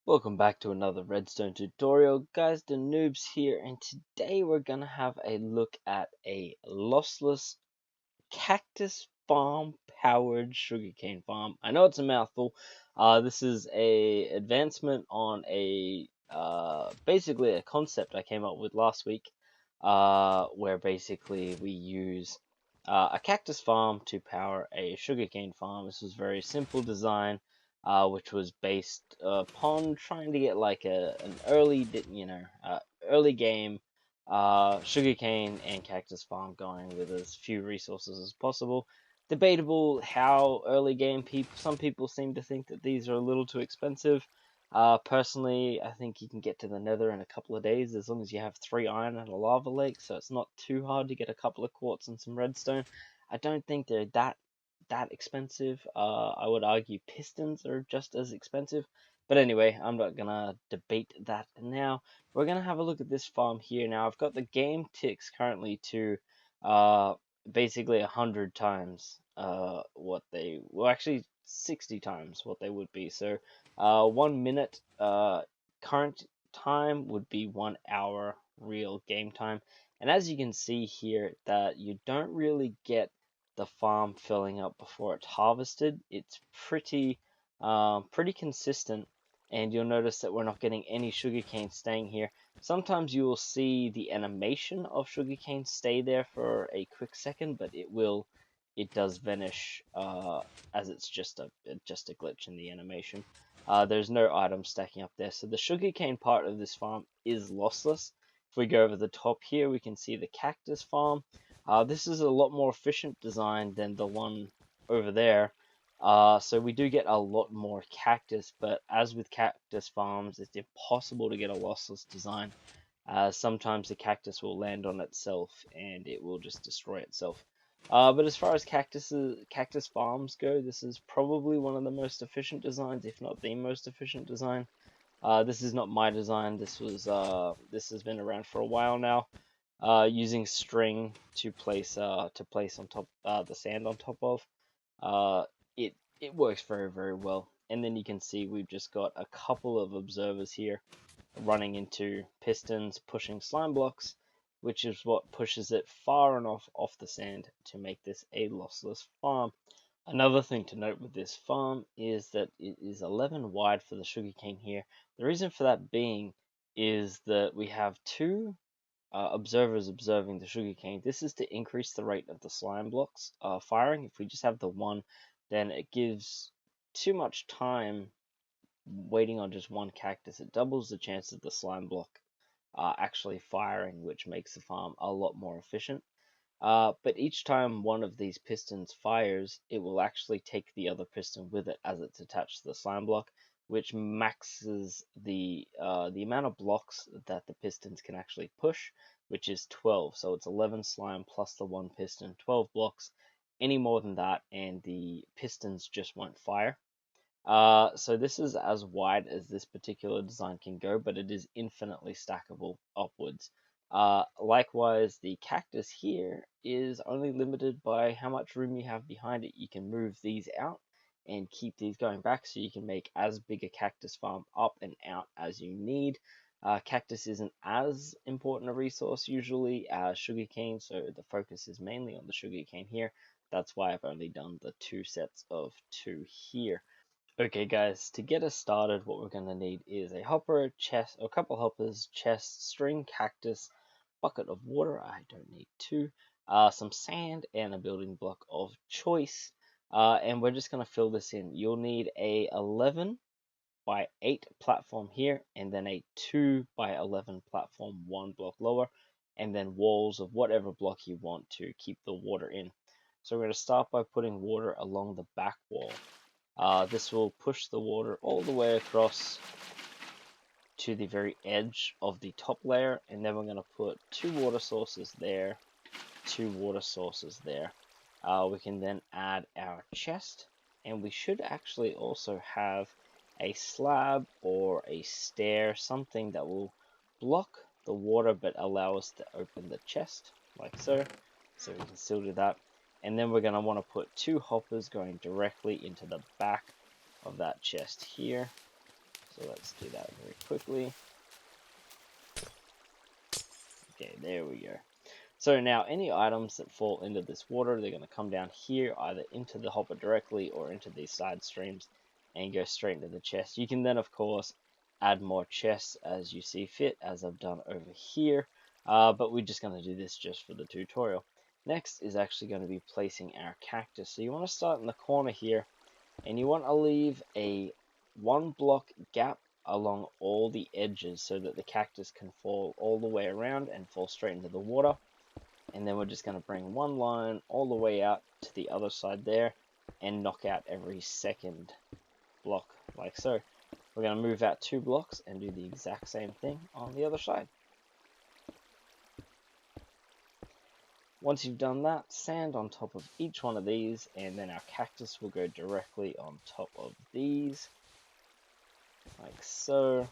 Welcome back to another redstone tutorial. Guys, the noobs here, and today we're gonna have a look at a lossless cactus farm powered sugarcane farm. I know it's a mouthful. This is a advancement on a basically a concept I came up with last week, where basically we use a cactus farm to power a sugarcane farm. This was very simple design, which was based upon trying to get like an early, early game sugarcane and cactus farm going with as few resources as possible. Debatable how early game some people seem to think that these are a little too expensive. Personally, I think you can get to the nether in a couple of days as long as you have 3 iron and a lava lake, so it's not too hard to get a couple of quartz and some redstone. I don't think they're that expensive. I would argue pistons are just as expensive. But anyway, I'm not gonna debate that now. We're gonna have a look at this farm here now. I've got the game ticks currently to basically 100 times what they well actually 60 times what they would be. So 1 minute current time would be 1 hour real game time. And as you can see here, that you don't really get the farm filling up before it's harvested. It's pretty consistent, and you'll notice that we're not getting any sugarcane staying here. Sometimes you will see the animation of sugarcane stay there for a quick second, but it does vanish as it's just a glitch in the animation. There's no items stacking up there, so the sugarcane part of this farm is lossless. If we go over the top here, we can see the cactus farm. This is a lot more efficient design than the one over there. So we do get a lot more cactus, but as with cactus farms, it's impossible to get a lossless design. Sometimes the cactus will land on itself and it will just destroy itself. But as far as cactus farms go, this is probably one of the most efficient designs, if not the most efficient design. This is not my design. This has been around for a while now. Using string to place on top the sand on top of. It works very well. And then you can see we've just got a couple of observers here running into pistons, pushing slime blocks, which is what pushes it far enough off the sand to make this a lossless farm. Another thing to note with this farm is that it is 11 wide for the sugarcane here. The reason for that being is that we have two observers observing the sugarcane. This is to increase the rate of the slime blocks firing. If we just have the one, then it gives too much time waiting on just one cactus. It doubles the chance of the slime block actually firing, which makes the farm a lot more efficient. But each time one of these pistons fires, it will actually take the other piston with it as it's attached to the slime block, which maxes the amount of blocks that the pistons can actually push, which is 12. So it's 11 slime plus the one piston, 12 blocks. Any more than that, and the pistons just won't fire. So this is as wide as this particular design can go, but it is infinitely stackable upwards. Likewise, the cactus here is only limited by how much room you have behind it. You can move these out and keep these going back, so you can make as big a cactus farm up and out as you need. Cactus isn't as important a resource usually as sugarcane, so the focus is mainly on the sugarcane here. That's why I've only done the 2 sets of 2 here. Okay guys, to get us started, what we're going to need is a hopper, chest, or a couple hoppers, chest, string, cactus, bucket of water, I don't need 2, some sand, and a building block of choice. And we're just going to fill this in. You'll need a 11 by 8 platform here, and then a 2 by 11 platform 1 block lower, and then walls of whatever block you want to keep the water in. So we're going to start by putting water along the back wall. This will push the water all the way across to the very edge of the top layer, and then we're going to put 2 water sources there, 2 water sources there. We can then add our chest, and we should actually also have a slab or a stair, something that will block the water but allow us to open the chest like so. So we can still do that. And then we're going to want to put 2 hoppers going directly into the back of that chest here. So let's do that very quickly. Okay, there we go. So now any items that fall into this water, they're going to come down here, either into the hopper directly or into these side streams and go straight into the chest. You can then, of course, add more chests as you see fit, as I've done over here. But we're just going to do this just for the tutorial. Next is actually going to be placing our cactus. So you want to start in the corner here, and you want to leave a 1 block gap along all the edges so that the cactus can fall all the way around and fall straight into the water. And then we're just going to bring one line all the way out to the other side there and knock out every second block like so. We're going to move out 2 blocks and do the exact same thing on the other side. Once you've done that, sand on top of each one of these, and then our cactus will go directly on top of these like so.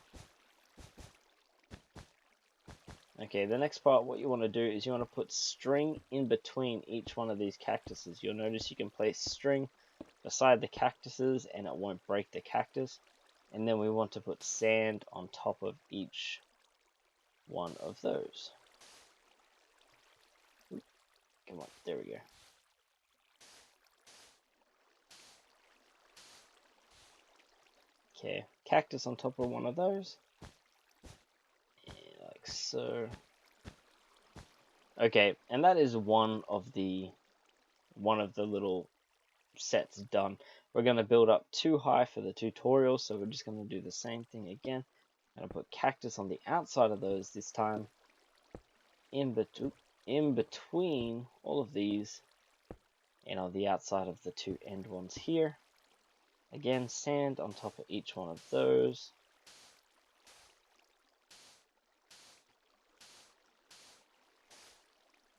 Okay, the next part, what you want to do is you want to put string in between each one of these cactuses. You'll notice you can place string beside the cactuses and it won't break the cactus. And then we want to put sand on top of each one of those. Come on, there we go. Okay, cactus on top of one of those. And like so. Okay, and that is one of the little sets done. We're going to build up 2 high for the tutorial, so we're just going to do the same thing again. I'm going to put cactus on the outside of those this time, in between all of these, and on the outside of the 2 end ones here. Again, sand on top of each one of those.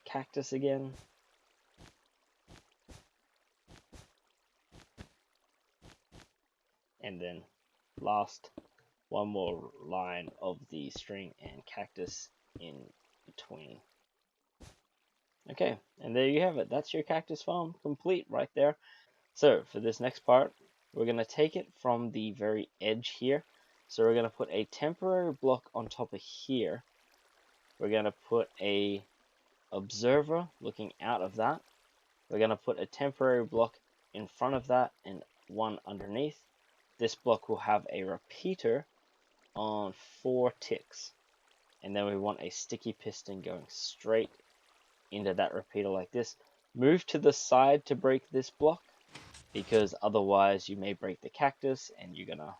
Cactus again. And then last, one more line of the string and cactus in between. Okay, and there you have it. That's your cactus farm complete right there. So for this next part, we're going to take it from the very edge here. So we're going to put a temporary block on top of here. We're going to put a observer looking out of that. We're going to put a temporary block in front of that and one underneath. This block will have a repeater on 4 ticks. And then we want a sticky piston going straight into that repeater like this. Move to the side to break this block, because otherwise you may break the cactus and you're gonna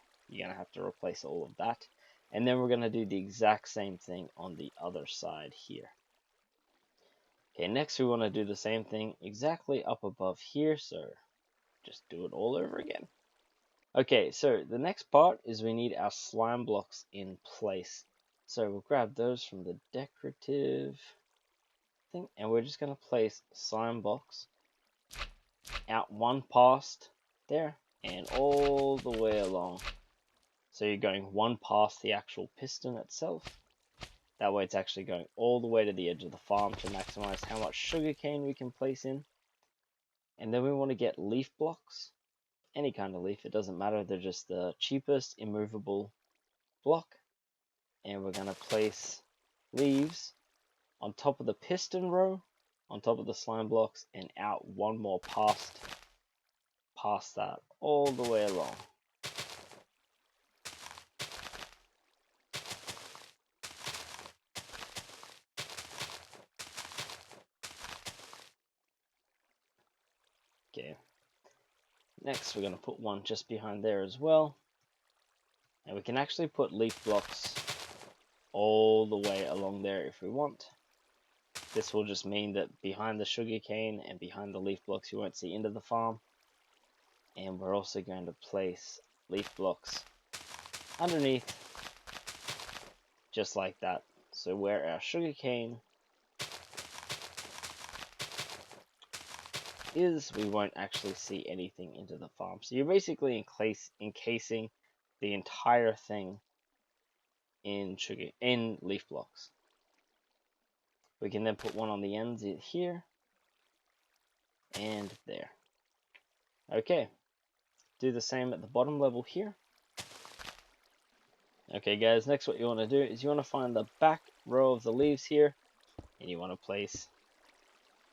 have to replace all of that. And then we're gonna do the exact same thing on the other side here. Okay, next we want to do the same thing exactly up above here, so just do it all over again. Okay, so the next part is we need our slime blocks in place. So we'll grab those from the decorative thing, and we're just going to place slime blocks out one past there and all the way along. So you're going one past the actual piston itself. That way it's actually going all the way to the edge of the farm to maximize how much sugarcane we can place in. And then we want to get leaf blocks. Any kind of leaf, it doesn't matter. They're just the cheapest immovable block. And we're going to place leaves on top of the piston row, on top of the slime blocks, and out one more past that all the way along. Okay. Next, we're going to put one just behind there as well. And we can actually put leaf blocks all the way along there if we want. This will just mean that behind the sugarcane and behind the leaf blocks you won't see into the farm. And we're also going to place leaf blocks underneath, just like that. So where our sugarcane is, we won't actually see anything into the farm. So you're basically encasing the entire thing in leaf blocks. We can then put one on the ends here and there. Okay, do the same at the bottom level here. Okay guys, next what you want to do is you want to find the back row of the leaves here, and you want to place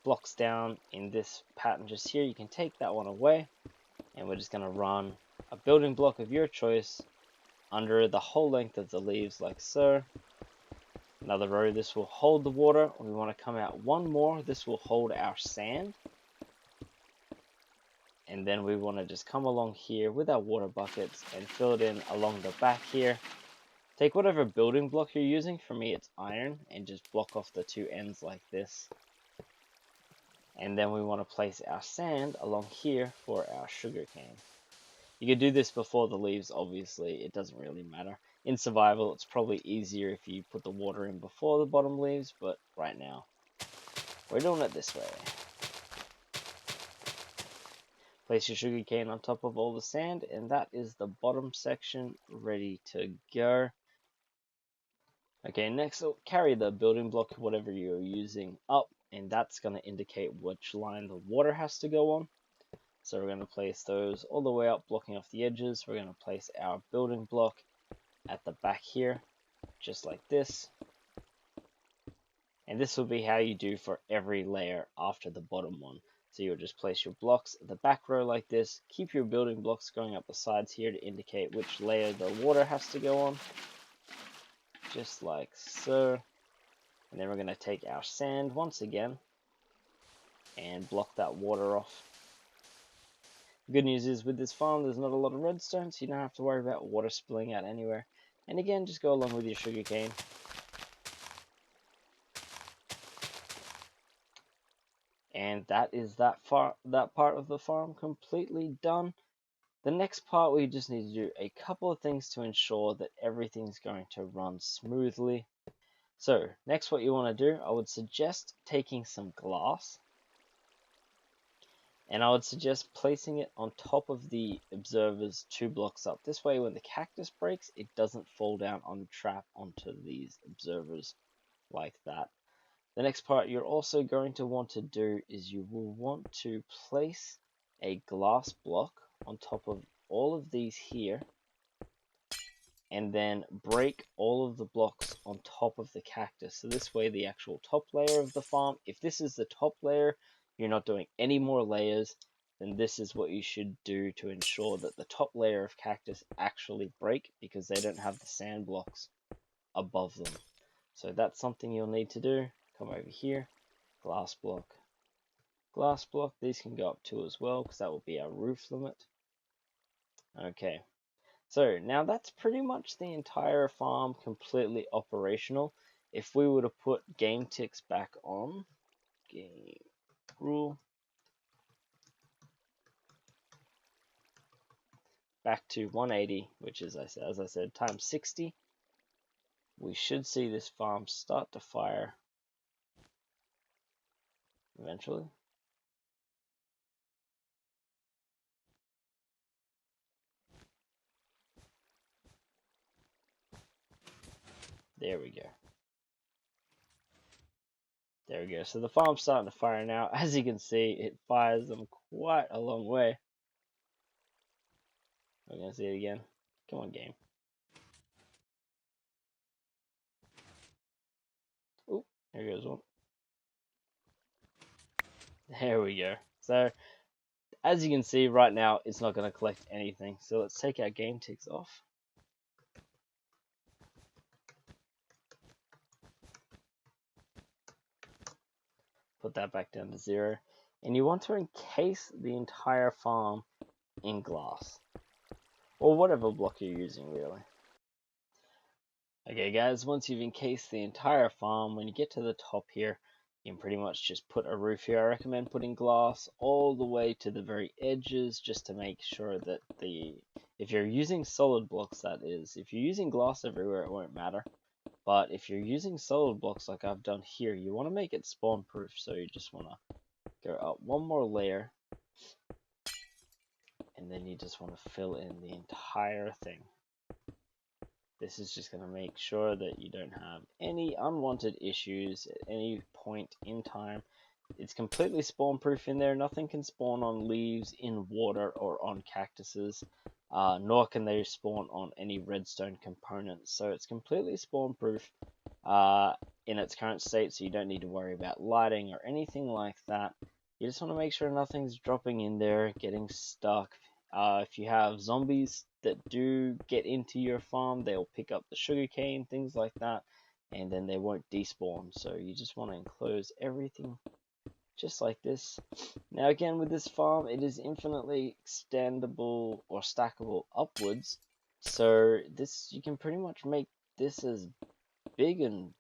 blocks down in this pattern just here. You can take that one away, and we're just going to run a building block of your choice under the whole length of the leaves like so. Another row, this will hold the water. We want to come out one more, this will hold our sand. And then we want to just come along here with our water buckets and fill it in along the back here. Take whatever building block you're using, for me it's iron, and just block off the two ends like this. And then we want to place our sand along here for our sugar cane. You could do this before the leaves, obviously, it doesn't really matter. In survival, it's probably easier if you put the water in before the bottom leaves, but right now, we're doing it this way. Place your sugar cane on top of all the sand, and that is the bottom section ready to go. Okay, next we'll carry the building block, whatever you're using, up, and that's going to indicate which line the water has to go on. So we're going to place those all the way up, blocking off the edges. We're going to place our building block at the back here, just like this. And this will be how you do for every layer after the bottom one. So you'll just place your blocks at the back row like this. Keep your building blocks going up the sides here to indicate which layer the water has to go on. Just like so. And then we're going to take our sand once again and block that water off. The good news is with this farm there's not a lot of redstone, so you don't have to worry about water spilling out anywhere. And again, just go along with your sugar cane. And that is that part of the farm completely done. The next part, we just need to do a couple of things to ensure that everything's going to run smoothly. So next what you want to do, I would suggest taking some glass, and I would suggest placing it on top of the observers 2 blocks up. This way when the cactus breaks, it doesn't fall down on the trap onto these observers like that. The next part you're also going to want to do is you will want to place a glass block on top of all of these here, and then break all of the blocks on top of the cactus. So this way the actual top layer of the farm, if this is the top layer, you're not doing any more layers, then this is what you should do to ensure that the top layer of cactus actually break, because they don't have the sand blocks above them. So that's something you'll need to do. Come over here, glass block, glass block. These can go up 2 as well, because that will be our roof limit. Okay, so now that's pretty much the entire farm completely operational. If we were to put game ticks back on, game rule, back to 180, which is, as I said, times 60, we should see this farm start to fire eventually. There we go. There we go. So the farm's starting to fire now. As you can see, it fires them quite a long way. We're going to see it again. Come on, game. Oop, there goes one. There we go. So, as you can see right now, it's not going to collect anything. So let's take our game ticks off. Put that back down to 0. And you want to encase the entire farm in glass, or whatever block you're using, really. Okay guys, once you've encased the entire farm, when you get to the top here, you can pretty much just put a roof here. I recommend putting glass all the way to the very edges, just to make sure that if you're using solid blocks, that is. If you're using glass everywhere, it won't matter. But if you're using solid blocks like I've done here, you want to make it spawn proof. So you just want to go up one more layer, and then you just want to fill in the entire thing. This is just going to make sure that you don't have any unwanted issues at any point in time. It's completely spawn proof in there. Nothing can spawn on leaves, in water, or on cactuses. nor can they spawn on any redstone components. So it's completely spawn proof in its current state, so you don't need to worry about lighting or anything like that. You just want to make sure nothing's dropping in there, getting stuck. If you have zombies that do get into your farm, they'll pick up the sugarcane, things like that, and then they won't despawn. So you just want to enclose everything just like this. Now again, with this farm, it is infinitely extendable or stackable upwards. So this, you can pretty much make this as big and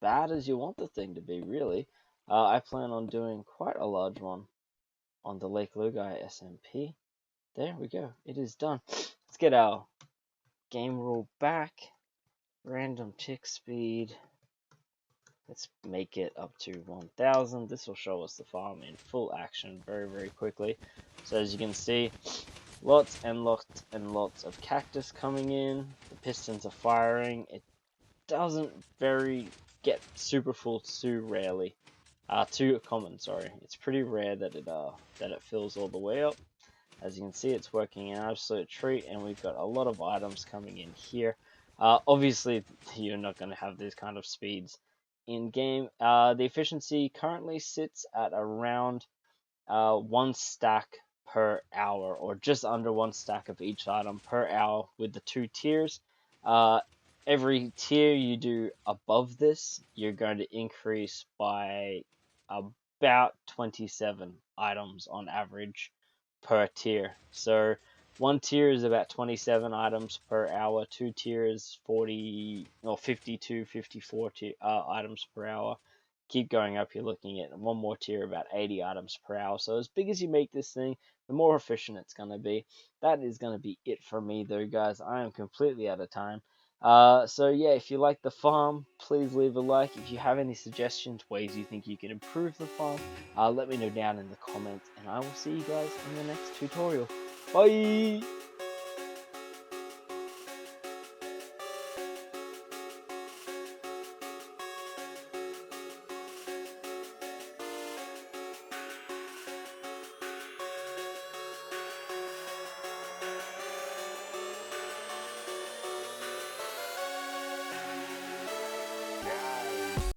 bad as you want the thing to be, really. I plan on doing quite a large one on the Lake Lugai SMP. There we go, it is done. Let's get our game rule back. Random tick speed. Let's make it up to 1000. This will show us the farm in full action very quickly. So as you can see, lots and lots and lots of cactus coming in. The pistons are firing. It doesn't get super full too rarely. Too common, sorry. It's pretty rare that it fills all the way up. As you can see, it's working an absolute treat, and we've got a lot of items coming in here. Obviously, you're not going to have these kind of speeds in game. The efficiency currently sits at around 1 stack per hour, or just under 1 stack of each item per hour with the 2 tiers. Every tier you do above this, you're going to increase by about 27 items on average per tier. So 1 tier is about 27 items per hour, 2 tiers 40 or 52, 54 items per hour. Keep going up, you're looking at 1 more tier, about 80 items per hour. So as big as you make this thing, the more efficient it's going to be. That is going to be it for me though, guys. I am completely out of time. So yeah, if you like the farm, please leave a like. If you have any suggestions, ways you think you can improve the farm, let me know down in the comments, and I will see you guys in the next tutorial. Bye!